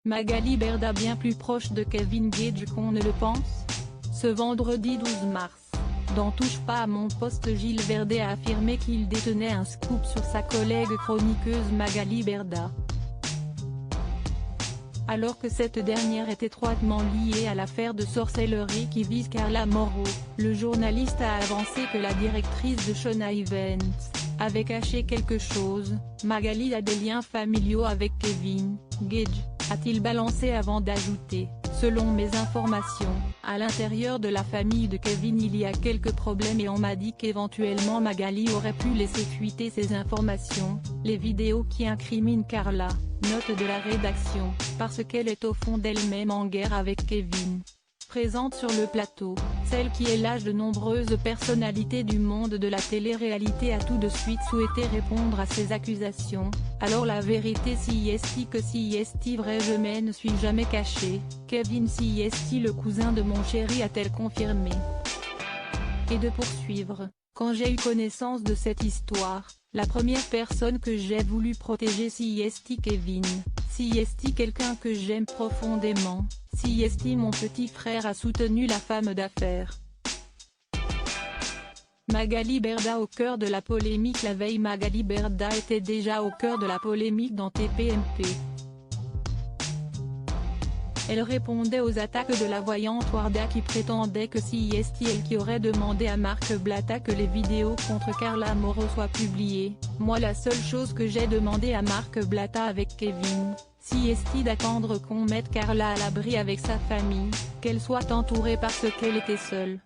Magali Berda bien plus proche de Kevin Gage qu'on ne le pense. Ce vendredi 12 mars, dans Touche pas à mon poste, Gilles Verdet a affirmé qu'il détenait un scoop sur sa collègue chroniqueuse Magali Berda. Alors que cette dernière est étroitement liée à l'affaire de sorcellerie qui vise Carla Moreau, le journaliste a avancé que la directrice de Shona Events avait caché quelque chose. Magali a des liens familiaux avec Kevin Gage, a-t-il balancé avant d'ajouter, selon mes informations, à l'intérieur de la famille de Kevin il y a quelques problèmes et on m'a dit qu'éventuellement Magali aurait pu laisser fuiter ces informations, les vidéos qui incriminent Carla, note de la rédaction, parce qu'elle est au fond d'elle-même en guerre avec Kevin. Présente sur le plateau, celle qui est l'âge de nombreuses personnalités du monde de la télé-réalité a tout de suite souhaité répondre à ces accusations. Alors la vérité si est que si est vrai je ne suis jamais caché, Kevin si est le cousin de mon chéri a-t-elle confirmé. Et de poursuivre, quand j'ai eu connaissance de cette histoire, la première personne que j'ai voulu protéger si est Kevin, si est quelqu'un que j'aime profondément, si est mon petit frère a soutenu la femme d'affaires. Magali Berda au cœur de la polémique. La veille Magali Berda était déjà au cœur de la polémique dans TPMP. Elle répondait aux attaques de la voyante Warda qui prétendait que si est elle qui aurait demandé à Marc Blatta que les vidéos contre Carla Moreau soient publiées. Moi la seule chose que j'ai demandé à Marc Blatta avec Kevin, si est d'attendre qu'on mette Carla à l'abri avec sa famille, qu'elle soit entourée parce qu'elle était seule.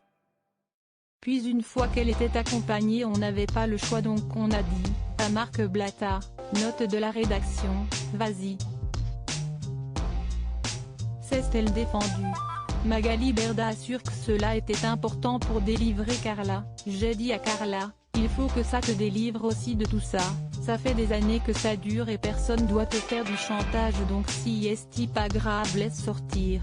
Puis une fois qu'elle était accompagnée on n'avait pas le choix donc on a dit, à Marc Blatta, note de la rédaction, vas-y. S'est-elle défendue? Magali Berda assure que cela était important pour délivrer Carla. J'ai dit à Carla, il faut que ça te délivre aussi de tout ça, ça fait des années que ça dure et personne doit te faire du chantage donc si est pas grave laisse sortir.